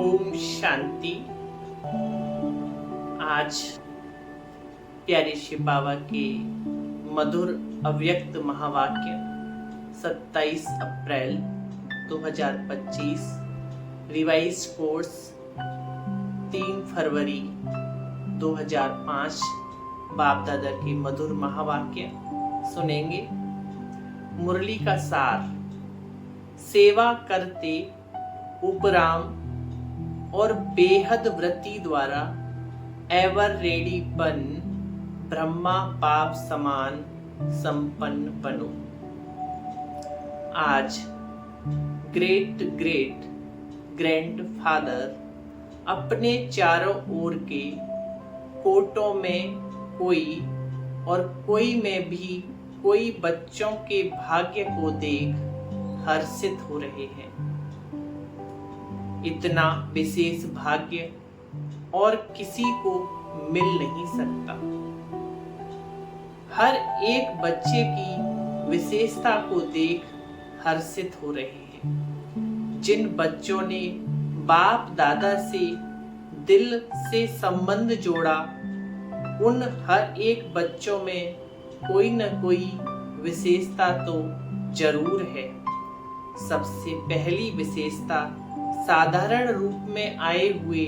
ओम शांति। आज प्यारे शिव बाबा के मधुर अव्यक्त महावाक्य 27 अप्रैल 2025 रिवाइज कोर्स 3 फरवरी 2005 बाप दादा के मधुर महावाक्य सुनेंगे। मुरली का सार, सेवा करते उपराम और बेहद वृत्ति द्वारा एवर रेडी बन ब्रह्मा पाप समान संपन्न बनो। आज ग्रेट ग्रैंड फादर अपने चारों ओर के कोटों में कोई में भी कोई बच्चों के भाग्य को देख हर्षित हो रहे हैं। इतना विशेष भाग्य और किसी को मिल नहीं सकता। हर एक बच्चे की विशेषता को देख हर्षित हो रहे हैं। जिन बच्चों ने बाप दादा से दिल से संबंध जोड़ा, उन हर एक बच्चों में कोई न कोई विशेषता तो जरूर है। सबसे पहली विशेषता, साधारण रूप में आए हुए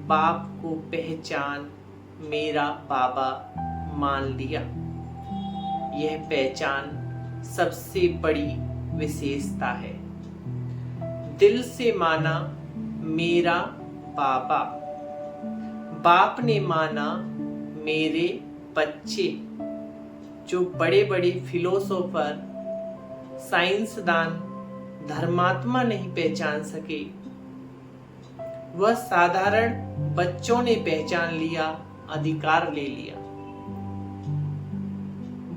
बाप को पहचान मेरा बाबा मान लिया। यह पहचान सबसे बड़ी विशेषता है। दिल से माना मेरा बाबा, बाप ने माना मेरे बच्चे। जो बड़े बड़े फिलोसोफर, साइंसदान, धर्मात्मा नहीं पहचान सके, वह साधारण बच्चों ने पहचान लिया, अधिकार ले लिया।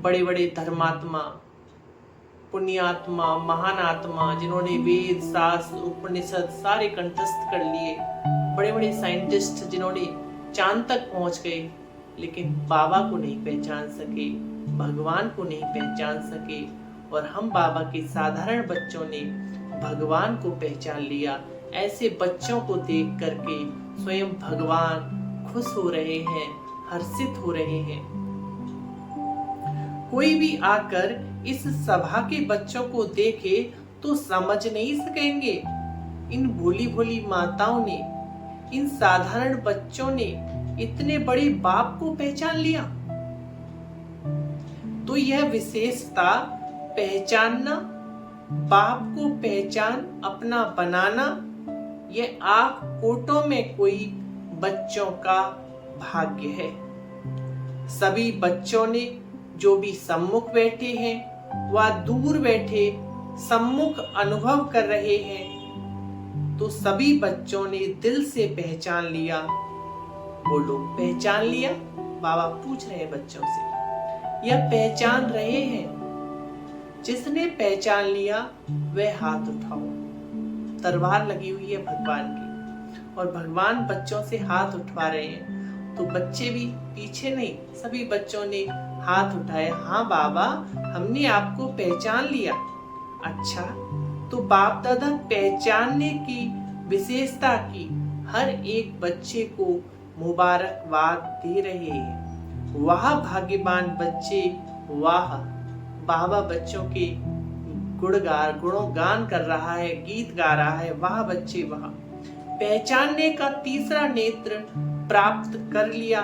बड़े बड़े धर्मात्मा, पुण्यात्मा, महान आत्मा, जिन्होंने वेद शास्त्र उपनिषद सारे कंठस्थ कर लिए, बड़े बड़े साइंटिस्ट जिन्होंने चांद तक पहुंच गए, लेकिन बाबा को नहीं पहचान सके, भगवान को नहीं पहचान सके। और हम बाबा के साधारण बच्चों ने भगवान को पहचान लिया। ऐसे बच्चों को देख करके स्वयं भगवान खुश हो रहे हैं, हर्षित हो रहे हैं। कोई भी आकर इस सभा के बच्चों को देखे तो समझ नहीं सकेंगे, इन भोली भोली माताओं ने, इन साधारण बच्चों ने इतने बड़े बाप को पहचान लिया। तो यह विशेषता पहचानना, बाप को पहचान अपना बनाना, यह आप कोटों में कोई बच्चों का भाग्य है। सभी बच्चों ने, जो भी सम्मुख बैठे हैं व दूर बैठे सम्मुख अनुभव कर रहे हैं, तो सभी बच्चों ने दिल से पहचान लिया। बोलो, पहचान लिया? बाबा पूछ रहे हैं बच्चों से, यह पहचान रहे हैं? जिसने पहचान लिया वह हाथ उठाओ। तलवार लगी हुई है भगवान की और भगवान बच्चों से हाथ उठवा रहे हैं, तो बच्चे भी पीछे नहीं, सभी बच्चों ने हाथ उठाए। हाँ बाबा, हमने आपको पहचान लिया। अच्छा, तो बाप दादा पहचानने की विशेषता की हर एक बच्चे को मुबारकबाद दे रहे हैं। वाह भाग्यवान बच्चे, वाह। बाबा बच्चों के गुणों गान कर रहा है, गीत गा रहा है। वाह बच्चे वाह। पहचानने का तीसरा नेत्र प्राप्त कर लिया।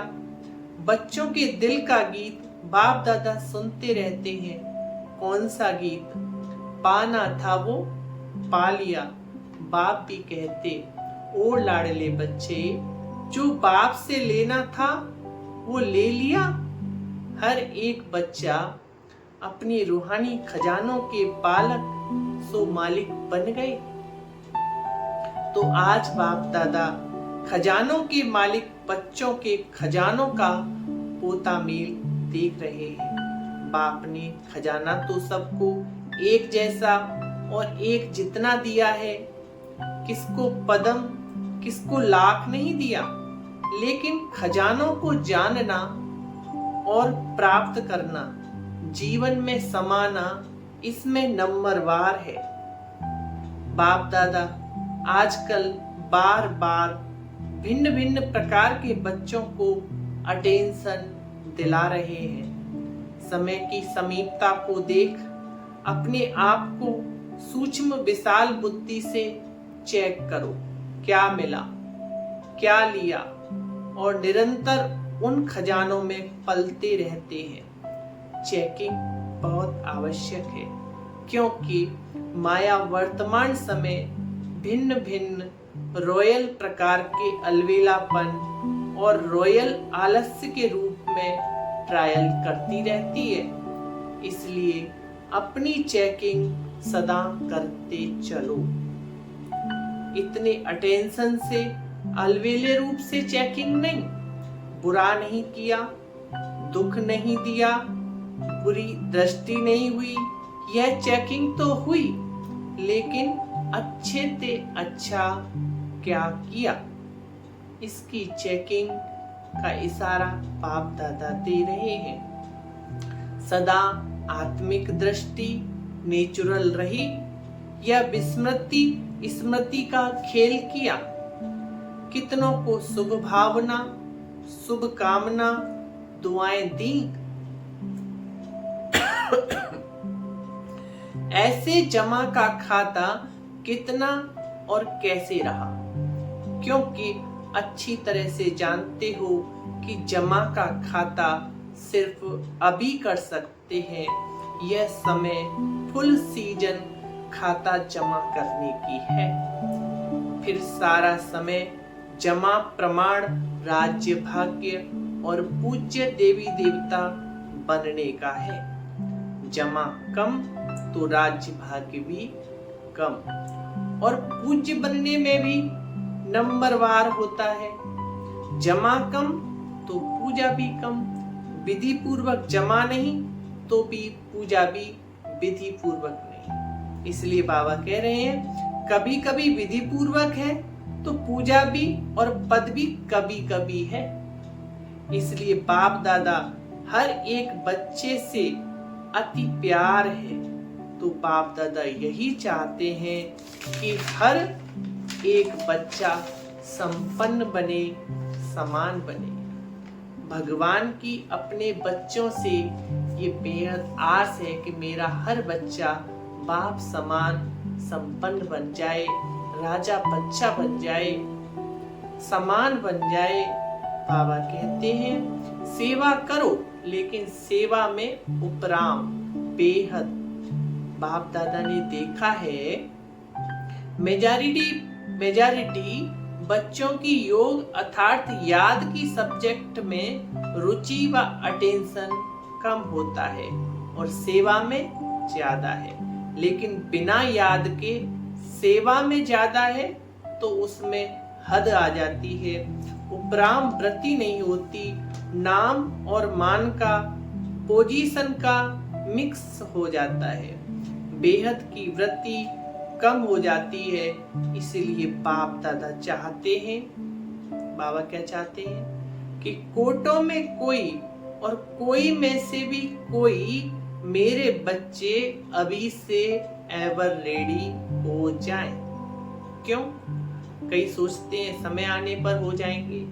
बच्चों के दिल का गीत बाप दादा सुनते रहते हैं। कौन सा गीत? पाना था वो पा लिया। बाप भी कहते, ओ लाडले बच्चे, जो बाप से लेना था वो ले लिया। हर एक बच्चा अपने रूहानी खजानों के पालक सो मालिक बन गए। तो आज बाप दादा खजानों के मालिक बच्चों के खजानों का पोता मेल देख रहे हैं। बाप ने खजाना तो सबको एक जैसा और एक जितना दिया है। किसको पदम, किसको लाख नहीं दिया, लेकिन खजानों को जानना और प्राप्त करना, जीवन में समाना, इसमें नंबरवार है। बाप दादा आजकल बार बार भिन्न भिन्न प्रकार के बच्चों को अटेंशन दिला रहे हैं। समय की समीपता को देख अपने आप को सूक्ष्म विशाल बुद्धि से चेक करो, क्या मिला, क्या लिया, और निरंतर उन खजानों में पलते रहते हैं। चेकिंग बहुत आवश्यक है, क्योंकि माया वर्तमान समय भिन्न भिन्न रॉयल प्रकार के अलवेलापन और रॉयल आलस्य के रूप में ट्रायल करती रहती है। इसलिए अपनी चेकिंग सदा करते चलो। इतने अटेंशन से अलवेले रूप से चेकिंग नहीं, बुरा नहीं किया, दुख नहीं दिया, बुरी दृष्टि नहीं हुई, यह चेकिंग तो हुई, लेकिन अच्छे से अच्छा क्या किया, इसकी चेकिंग का इशारा बाप दादा दे रहे हैं। सदा आत्मिक दृष्टि नेचुरल रही या विस्मृति स्मृति का खेल किया। कितनों को शुभ भावना, शुभ कामना, दुआएं दी। ऐसे जमा का खाता कितना और कैसे रहा, क्योंकि अच्छी तरह से जानते हो कि जमा का खाता सिर्फ अभी कर सकते हैं। यह समय फुल सीजन खाता जमा करने की है। फिर सारा समय जमा प्रमाण, राज्य भाग्य और पूज्य देवी देवता बनने का है। जमा कम तो राज्य भाग्य भी कम, और पूज्य बनने में भी नंबरवार होता है। जमा कम तो पूजा भी कम, विधि पूर्वक जमा नहीं तो भी पूजा भी विधि पूर्वक नहीं। इसलिए बाबा कह रहे हैं कभी कभी विधि पूर्वक है तो पूजा भी और पद भी कभी कभी है। इसलिए बाप दादा हर एक बच्चे से अति प्यार है, तो बाप दादा यही चाहते हैं कि हर एक बच्चा संपन्न बने, समान बने। भगवान की अपने बच्चों से ये बेहद आस है कि मेरा हर बच्चा बाप समान संपन्न बन जाए, राजा बच्चा बन जाए, समान बन जाए। बाबा कहते हैं सेवा करो, लेकिन सेवा में उपराम बेहद। बाप दादा ने देखा है मेजॉरिटी बच्चों की योग अर्थात याद की सब्जेक्ट में रुचि व अटेंशन कम होता है और सेवा में ज्यादा है। लेकिन बिना याद के सेवा में ज्यादा है तो उसमें हद आ जाती है, उपराम वृत्ति नहीं होती, नाम और मान का, पोजीशन का मिक्स हो जाता है, बेहद की वृत्ति कम हो जाती है। इसीलिए बाप दादा चाहते हैं, बाबा क्या चाहते हैं कि कोटों में कोई और कोई में से भी कोई मेरे बच्चे अभी से एवर रेडी हो जाएं। क्यों? कई सोचते हैं समय आने पर हो जाएंगे,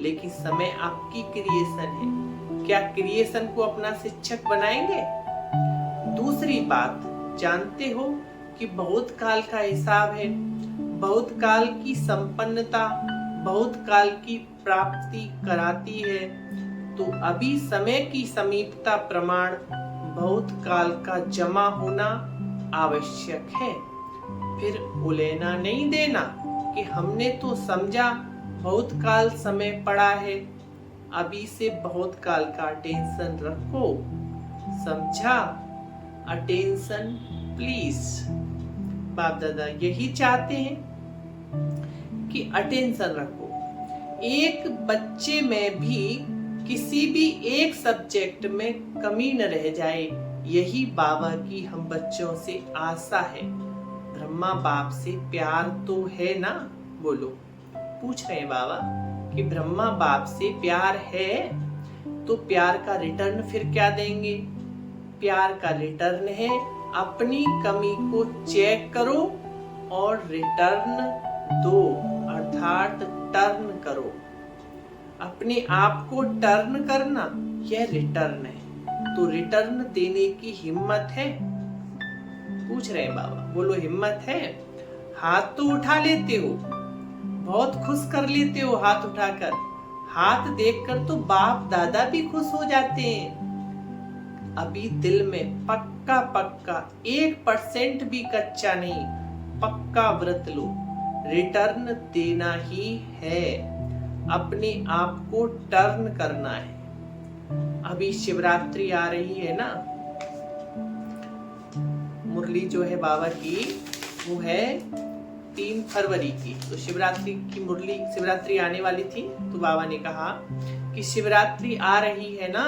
लेकिन समय आपकी क्रिएशन है। क्या क्रिएशन को अपना शिक्षक बनाएंगे? दूसरी बात, जानते हो कि बहुत काल का हिसाब है, बहुत काल की संपन्नता बहुत काल की प्राप्ति कराती है। तो अभी समय की समीपता प्रमाण बहुत काल का जमा होना आवश्यक है। फिर उलेना नहीं देना कि हमने तो समझा बहुत काल समय पड़ा है, अभी से बहुत काल का अटेंशन रखो। समझा? Attention please. बाप दादा यही चाहते हैं कि अटेंशन रखो। एक बच्चे में भी किसी भी एक सब्जेक्ट में कमी न रह जाए, यही बाबा की हम बच्चों से आशा है। ब्रह्मा बाप से प्यार तो है ना? बोलो। पूछ रहे हैं बाबा कि ब्रह्मा बाप से प्यार है तो प्यार का रिटर्न फिर क्या देंगे? प्यार का रिटर्न है अपनी कमी को चेक करो और रिटर्न दो। अर्थात टर्न करो। अपने आप को टर्न करना यह रिटर्न है। तो रिटर्न देने की हिम्मत है? पूछ रहे हैं बाबा, बोलो हिम्मत है? हाथ तो उठा लेते हो, बहुत खुश कर लेते हो हाथ उठाकर। हाथ देखकर तो बाप दादा भी खुश हो जाते हैं। अभी दिल में पक्का पक्का 1% भी कच्चा नहीं, पक्का व्रत लो, रिटर्न देना ही है। अपने आप को टर्न करना है। अभी शिवरात्रि आ रही है ना, मुरली जो है बाबा की वो है 3 फरवरी की। तो शिवरात्रि की मुरली, शिवरात्रि आने वाली थी, तो बाबा ने कहा कि शिवरात्रि आ रही है ना,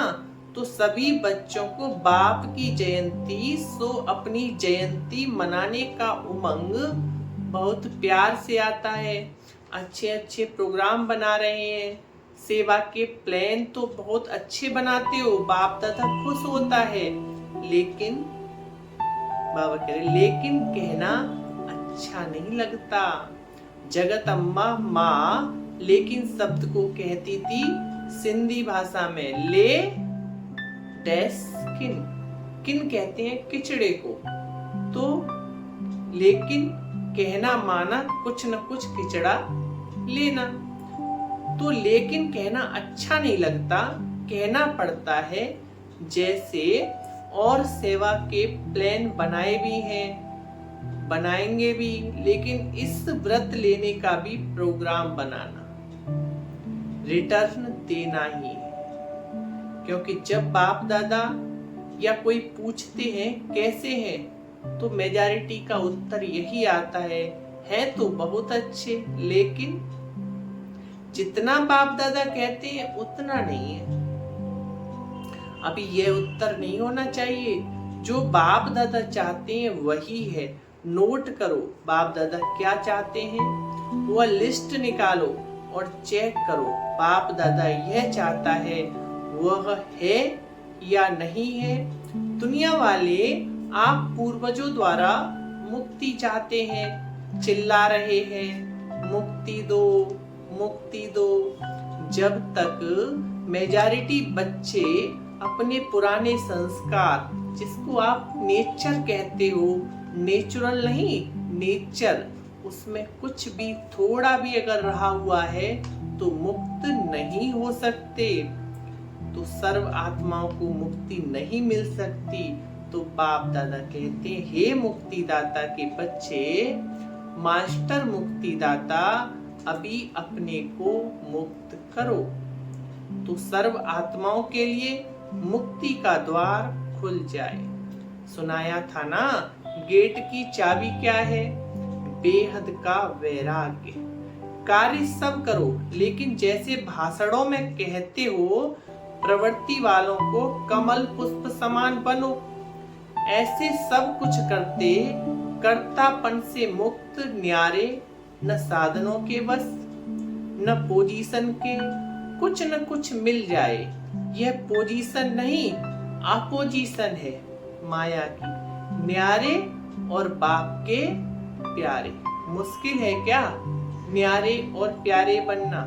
तो सभी बच्चों को बाप की जयंती सो अपनी जयंती मनाने का उमंग बहुत प्यार से आता है। अच्छे अच्छे प्रोग्राम बना रहे हैं, सेवा के प्लान तो बहुत अच्छे बनाते हो, बाप दादा खुश होता है। लेकिन बाबा कह रहे लेकिन कहना अच्छा नहीं लगता। जगत अम्मा माँ लेकिन शब्द को कहती थी सिंधी भाषा में ले डैश किन। किन कहते हैं किचड़े को। तो लेकिन कहना माना कुछ न कुछ किचड़ा लेना। तो लेकिन कहना अच्छा नहीं लगता, कहना पड़ता है। जैसे और सेवा के प्लान बनाए भी हैं, बनाएंगे भी, लेकिन इस व्रत लेने का भी प्रोग्राम बनाना, रिटर्न देना ही है। क्योंकि जब बाप दादा या कोई पूछते हैं कैसे हैं, तो मेजॉरिटी का उत्तर यही आता है तो बहुत अच्छे, लेकिन जितना बाप दादा कहते हैं उतना नहीं है। अभी यह उत्तर नहीं होना चाहिए। जो बाप दादा चाहते हैं वही है। नोट करो बाप दादा क्या चाहते हैं, वह लिस्ट निकालो और चेक करो बाप दादा यह चाहता है वह है या नहीं है। दुनिया वाले आप पूर्वजों द्वारा मुक्ति चाहते हैं, चिल्ला रहे हैं मुक्ति दो मुक्ति दो। जब तक मेजॉरिटी बच्चे अपने पुराने संस्कार, जिसको आप नेचर कहते हो, नेचुरल नहीं नेचर, उसमें कुछ भी थोड़ा भी अगर रहा हुआ है तो मुक्त नहीं हो सकते। तो सर्व आत्माओं को मुक्ति नहीं मिल सकती। तो बाप दादा कहते हैं हे मुक्ति दाता के बच्चे, मास्टर मुक्ति दाता अभी अपने को मुक्त करो। तो सर्व आत्माओं के लिए मुक्ति का द्वार खुल जाए। सुनाया था ना, गेट की चाबी क्या है? बेहद का वैराग्य। कार्य सब करो, लेकिन जैसे भाषणों में कहते हो प्रवृत्ति वालों को कमल पुष्प समान बनो, ऐसे सब कुछ करते कर्तापन से मुक्त न्यारे, न साधनों के बस न पोजीशन के, कुछ न कुछ मिल जाए। यह पोजीशन नहीं अपोजिशन है माया की, न्यारे और बाप के प्यारे। मुश्किल है क्या न्यारे और प्यारे बनना?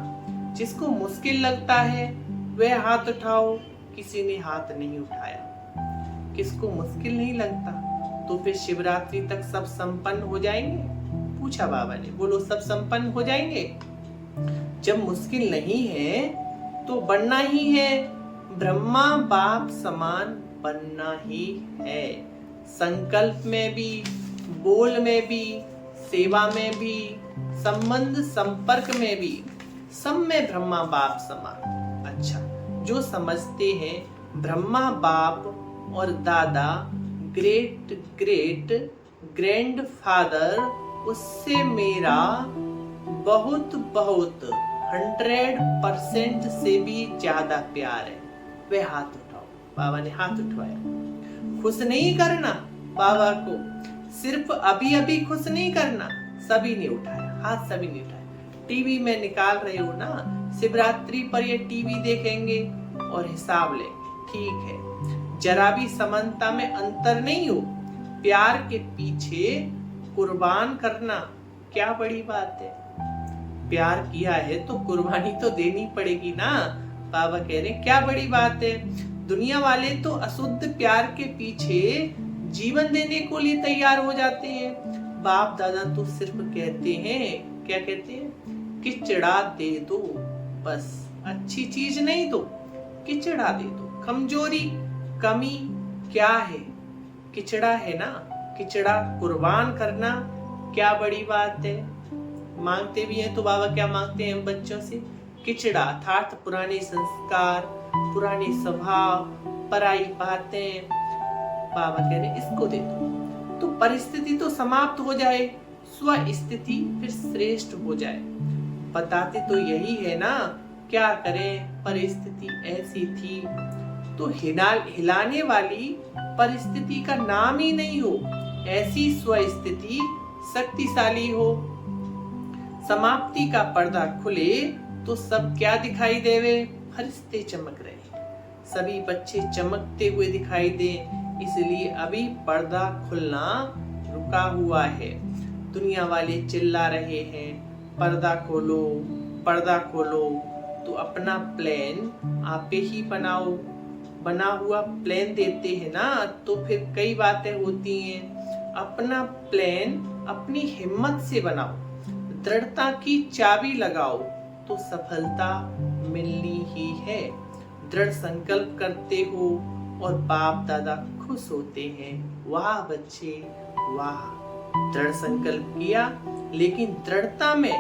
जिसको मुश्किल लगता है वह हाथ उठाओ। किसी ने हाथ नहीं उठाया। किसको मुश्किल नहीं लगता? तो फिर शिवरात्रि तक सब संपन्न हो जाएंगे? पूछा बाबा ने। बोलो सब संपन्न हो जाएंगे? जब मुश्किल नहीं है तो बनना ही है। ब्रह्मा बाप समान बनना ही है। संकल्प में भी, बोल में भी, सेवा में भी, संबंध संपर्क में भी, सब में ब्रह्मा बाप समान। अच्छा, जो समझते हैं ब्रह्मा बाप और दादा ग्रेट ग्रेट ग्रैंड फादर, उससे मेरा बहुत बहुत 100% से भी ज्यादा प्यार है, वे हाथ उठाओ। बाबा ने हाथ उठवाया। खुश नहीं करना बाबा को, सिर्फ अभी अभी खुश नहीं करना। सभी ने उठाया हाथ, सभी ने उठाया। टीवी में निकाल रहे हो ना, शिवरात्रि पर ये टीवी देखेंगे और हिसाब लेंगे, ठीक है। जरा भी समानता में अंतर नहीं हो। प्यार के पीछे कुर्बान करना क्या बड़ी बात है। प्यार किया है तो कुर्बानी तो देनी पड़ेगी ना। बाबा कह रहे क्या बड़ी बात है, दुनिया वाले तो अशुद्ध प्यार के पीछे जीवन देने को लिए तैयार हो जाते हैं। बाप दादा तो सिर्फ कहते हैं, क्या कहते हैं, किचड़ा दे दो बस, अच्छी चीज नहीं तो किचड़ा दे दो। कमजोरी कमी क्या है, किचड़ा है ना, किचड़ा कुर्बान करना क्या बड़ी बात है। मांगते भी हैं तो बाबा क्या मांगते हैं बच्चों से, किचड़ा अर्थात पुराने संस्कार, पुराने स्वभाव, पराई बातें। बाबा कह रहे इसको दे दो तो परिस्थिति तो समाप्त हो जाए, स्व स्थिति फिर श्रेष्ठ हो जाए। बताते तो यही है ना, क्या करें परिस्थिति ऐसी थी तो हिलाने वाली परिस्थिति का नाम ही नहीं हो, ऐसी स्व स्थिति शक्तिशाली हो। समाप्ति का पर्दा खुले तो सब क्या दिखाई देवे, फरिश्ते चमक रहे, सभी बच्चे चमकते हुए दिखाई दे, इसलिए अभी पर्दा खुलना रुका हुआ है। दुनिया वाले चिल्ला रहे हैं पर्दा खोलो पर्दा खोलो, तो अपना प्लान आप ही बनाओ। बना हुआ प्लान देते हैं ना तो फिर कई बातें होती हैं। अपना प्लान अपनी हिम्मत से बनाओ, दृढ़ता की चाबी लगाओ तो सफलता मिलनी ही है। दृढ़ संकल्प करते हो और बाप दादा खुश होते हैं, वाह बच्चे वाह। दृढ़ संकल्प किया लेकिन दृढ़ता में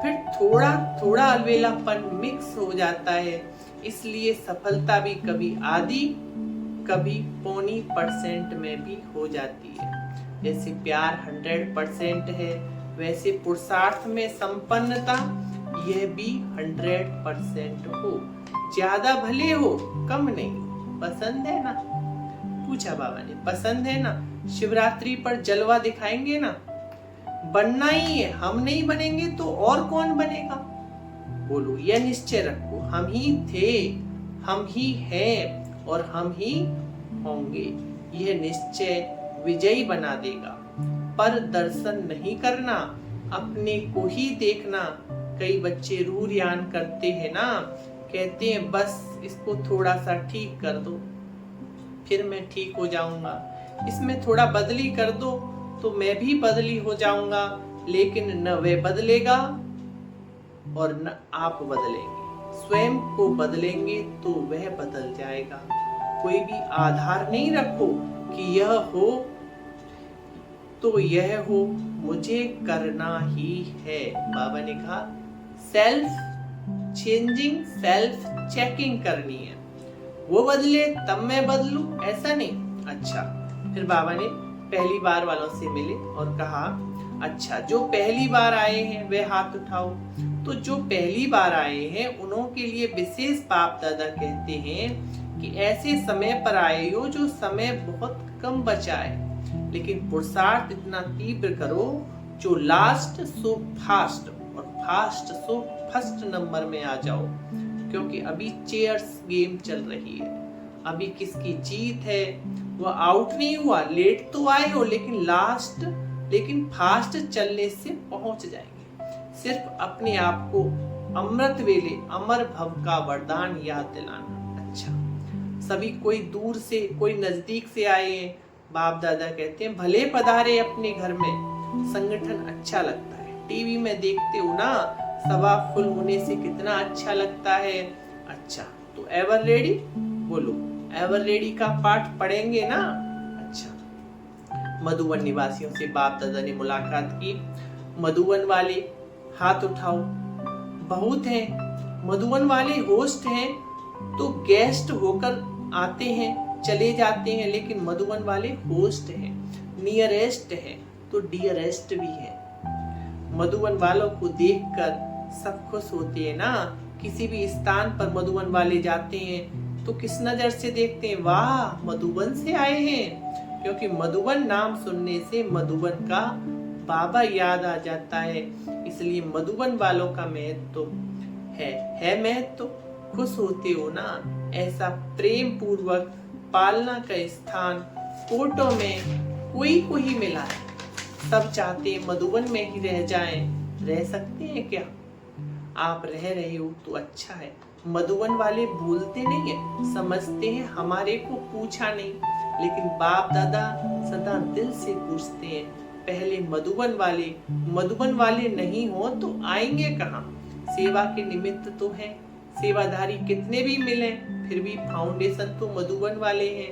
फिर थोड़ा थोड़ा अलबेलापन मिक्स हो जाता है, इसलिए सफलता भी कभी आधी कभी 0.25% में भी हो जाती है। जैसे प्यार 100% है, वैसे पुरुषार्थ में संपन्नता यह भी 100% हो। ज्यादा भले हो कम नहीं। पसंद है ना, पूछा बाबा ने, पसंद है ना, शिवरात्रि पर जलवा दिखाएंगे ना, बनना ही है, हम नहीं बनेंगे तो और कौन बनेगा। बोलो यह निश्चय रखो, हम ही थे, हम ही हैं और हम ही होंगे। यह निश्चय विजयी बना देगा। पर दर्शन नहीं करना, अपने को ही देखना। कई बच्चे रूरयान करते हैं ना, कहते हैं बस इसको थोड़ा सा ठीक कर दो फिर मैं ठीक हो जाऊंगा, इसमें थोड़ा बदली कर दो तो मैं भी बदली हो जाऊंगा। लेकिन न वे बदलेगा और न आप बदलेंगे। स्वयं को बदलेंगे तो वह बदल जाएगा। कोई भी आधार नहीं रखो कि यह हो तो यह हो, मुझे करना ही है। बाबा ने कहा सेल्फ चेंजिंग, सेल्फ चेकिंग करनी है। वो बदले तब मैं बदलूं, ऐसा नहीं। अच्छा, फिर बाबा ने पहली बार वालों से मिले और कहा अच्छा जो पहली बार आए हैं वे हाथ उठाओ। तो जो पहली बार आए हैं उन्हों के लिए विशेष बाप दादा कहते हैं कि ऐसे समय पर आए हो जो समय बहुत कम बचा है, लेकिन पुरुषार्थ इतना तीव्र करो जो लास्ट सो फास्ट और फास्ट सो फर्स्ट नंबर में आ जाओ। क्योंकि अभी चेयर्स गेम चल रही है, अभी किसकी जीत है, वो आउट नहीं हुआ, लेट तो आए हो लेकिन फास्ट चलने से पहुंच जाएंगे। सिर्फ अपने आप को अमृत वेले अमर भव का वरदान याद दिलाना। अच्छा, सभी कोई दूर से कोई नजदीक से आए हैं, बाप दादा कहते हैं भले पधारे अपने घर में, संगठन अच्छा लगता है। टीवी में देखते हो ना, सभा फुल होने से कितना अच्छा लगता है। अच्छा, तो एवर रेडी, बोलो एवर रेडी का पाठ पढ़ेंगे ना। अच्छा, मधुबन निवासियों से बाप दादा ने मुलाकात की। मधुबन वाले हाथ उठाओ, बहुत हैं। मधुबन वाले होस्ट हैं तो गेस्ट होकर आते हैं चले जाते हैं, लेकिन मधुबन वाले होस्ट हैं, नियरेस्ट हैं तो डियरेस्ट भी हैं। मधुबन वालों को देखकर सब खुश होते हैं ना। किसी भी स्थान पर मधुबन वाले जाते हैं तो किस नजर से देखते हैं, वाह मधुबन से आए हैं। क्योंकि मधुबन नाम सुनने से मधुबन का बाबा याद आ जाता है, इसलिए मधुबन वालों का महत्व तो है महत्व तो खुश होते हो ना। ऐसा प्रेम पूर्वक पालना का स्थान कोटों में कोई को ही मिला है। सब चाहते मधुबन में ही रह जाएं, रह सकते हैं क्या? आप रह रहे हो तो अच्छा है। मधुबन वाले बोलते नहीं है, समझते हैं हमारे को पूछा नहीं, लेकिन बाप दादा सदा दिल से पूछते हैं। पहले मधुबन वाले नहीं हो तो आएंगे कहाँ? सेवा के निमित्त तो हैं, सेवाधारी कितने भी मिले फिर भी फाउंडेशन तो मधुबन वाले हैं।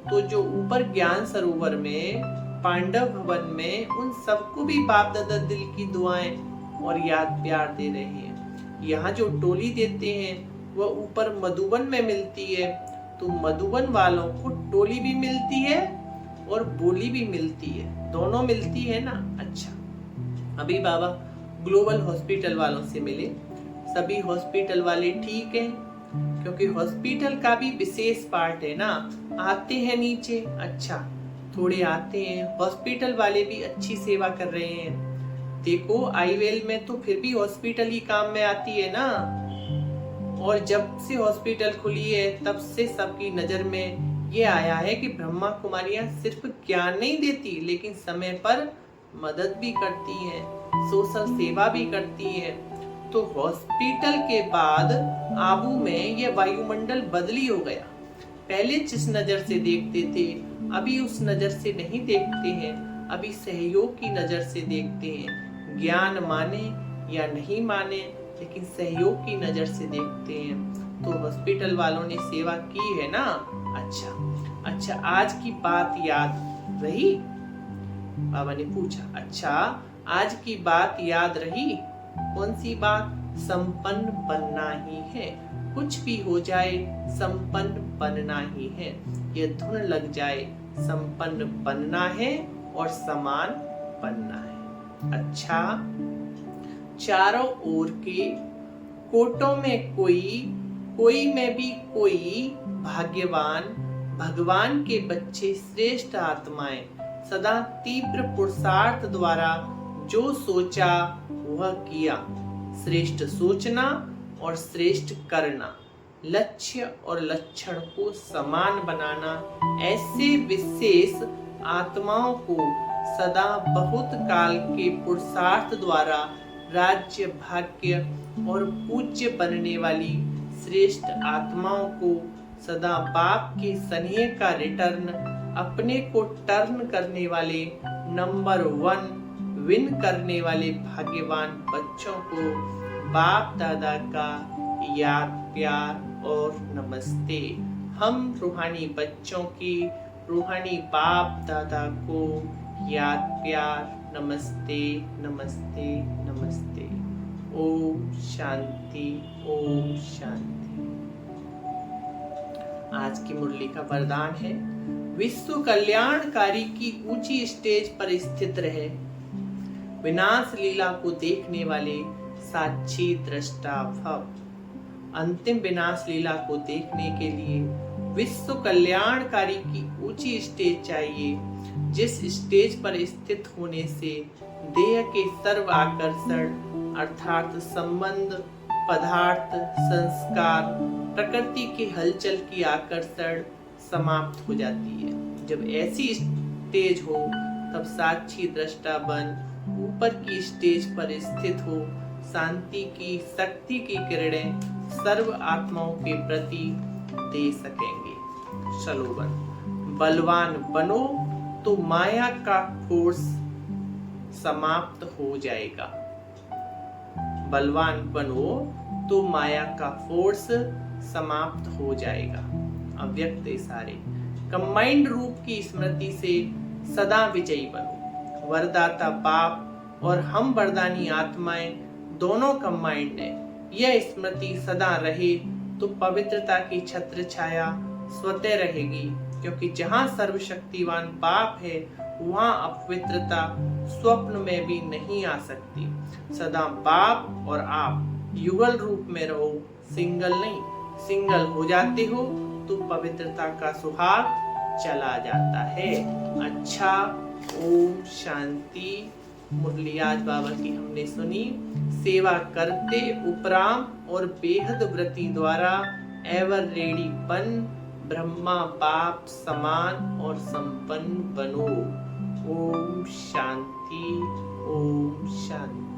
तो जो ऊपर ज्ञान सरोवर में, पांडव भवन में, उन सबको भी बाप दादा दिल की दुआएं और याद प्यार दे रहे हैं। यहाँ जो टोली देते हैं वह ऊपर मधुबन में मिलती है, तो मधुबन वालों को टोली भी मिलती है और बोली भी मिलती है, दोनों मिलती है ना। अच्छा, अभी बाबा ग्लोबल हॉस्पिटल वालों से मिले। सभी हॉस्पिटल वाले ठीक हैं, क्योंकि हॉस्पिटल का भी विशेष पार्ट है ना। आते हैं नीचे, अच्छा थोड़े आते हैं, हॉस्पिटल वाले भी अच्छी सेवा कर रहे हैं। देखो आईवेल में तो फिर भी हॉस्पिटल ही काम में आती है ना। और जब से हॉस्पिटल खुली है तब से सबकी नजर में ये आया है कि ब्रह्मा कुमारियां सिर्फ ज्ञान नहीं देती, लेकिन समय पर मदद भी करती हैं, सोशल सेवा भी करती हैं। तो हॉस्पिटल के बाद आबू में यह वायुमंडल बदली हो गया। पहले जिस नजर से देखते थे अभी उस नजर से नहीं देखते हैं, अभी सहयोग की नजर से देखते हैं। ज्ञान माने या नहीं माने, लेकिन सहयोग की नजर से देखते हैं। तो हॉस्पिटल वालों ने सेवा की है ना। अच्छा, आज की बात याद रही? बाबा ने पूछा। अच्छा, आज की बात याद रही? कौन सी बात? संपन्न बनना ही है। कुछ भी हो जाए संपन्न बनना ही है। यह धुन लग जाए संपन्न बनना है और समान बनना है। अच्छा, चारों ओर के कोटों में कोई में भी कोई भाग्यवान, भगवान के बच्चे, श्रेष्ठ आत्माएं सदा तीव्र पुरुषार्थ द्वारा जो सोचा वह किया। श्रेष्ठ सोचना और श्रेष्ठ करना, लक्ष्य और लक्षण को समान बनाना, ऐसे विशेष आत्माओं को सदा बहुत काल के पुरुषार्थ द्वारा राज्य, भाग्य और पूज्य बनने वाली श्रेष्ठ आत्माओं को सदा बाप के स्नेह का रिटर्न, अपने को टर्न करने वाले नंबर 1 विन करने वाले भाग्यवान बच्चों को बाप दादा का याद प्यार और नमस्ते। हम रूहानी बच्चों की रूहानी बाप दादा को याद प्यार नमस्ते नमस्ते नमस्ते। ओम शांति, ओम शांति। आज की मुरली का वरदान है, विश्व कल्याणकारी की ऊंची स्टेज पर स्थित रहे, विनाश लीला को देखने वाले साक्षी दृष्टा भव। अंतिम विनाश लीला को देखने के लिए विश्व कल्याणकारी की ऊंची स्टेज चाहिए, जिस स्टेज पर स्थित होने से देह के सर्व आकर्षण अर्थात संबंध, पदार्थ, संस्कार, प्रकृति के हलचल की आकर्षण समाप्त हो जाती है। जब ऐसी स्टेज हो तब साक्षी दृष्टा बन ऊपर की स्टेज पर स्थित हो, शांति की शक्ति की किरणें सर्व आत्माओं के प्रति दे सकेंगे। स्लोगन, बलवान बनो तो माया का फोर्स समाप्त हो जाएगा। बलवान बनो तो माया का फोर्स समाप्त हो जाएगा। अव्यक्त इशारे, कंबाइंड रूप की स्मृति से सदा विजयी बनो। वरदाता बाप और हम वरदानी आत्माएं दोनों कंबाइंड है। यह स्मृति सदा रहे तो पवित्रता की छत्र छाया स्वतः रहेगी, क्योंकि जहाँ सर्वशक्तिवान बाप है वहाँ अपवित्रता स्वप्न में भी नहीं आ सकती। सदा बाप और आप युगल रूप में रहो, सिंगल नहीं। सिंगल हो जाते हो तो पवित्रता का सुहाग चला जाता है। अच्छा, ओम शांति। मुरली आज बाबा की हमने सुनी। सेवा करते उपराम और बेहद व्रति द्वारा एवर रेडी बन ब्रह्मा बाप समान और संपन्न बनो। ओम शांति, ओम शांति।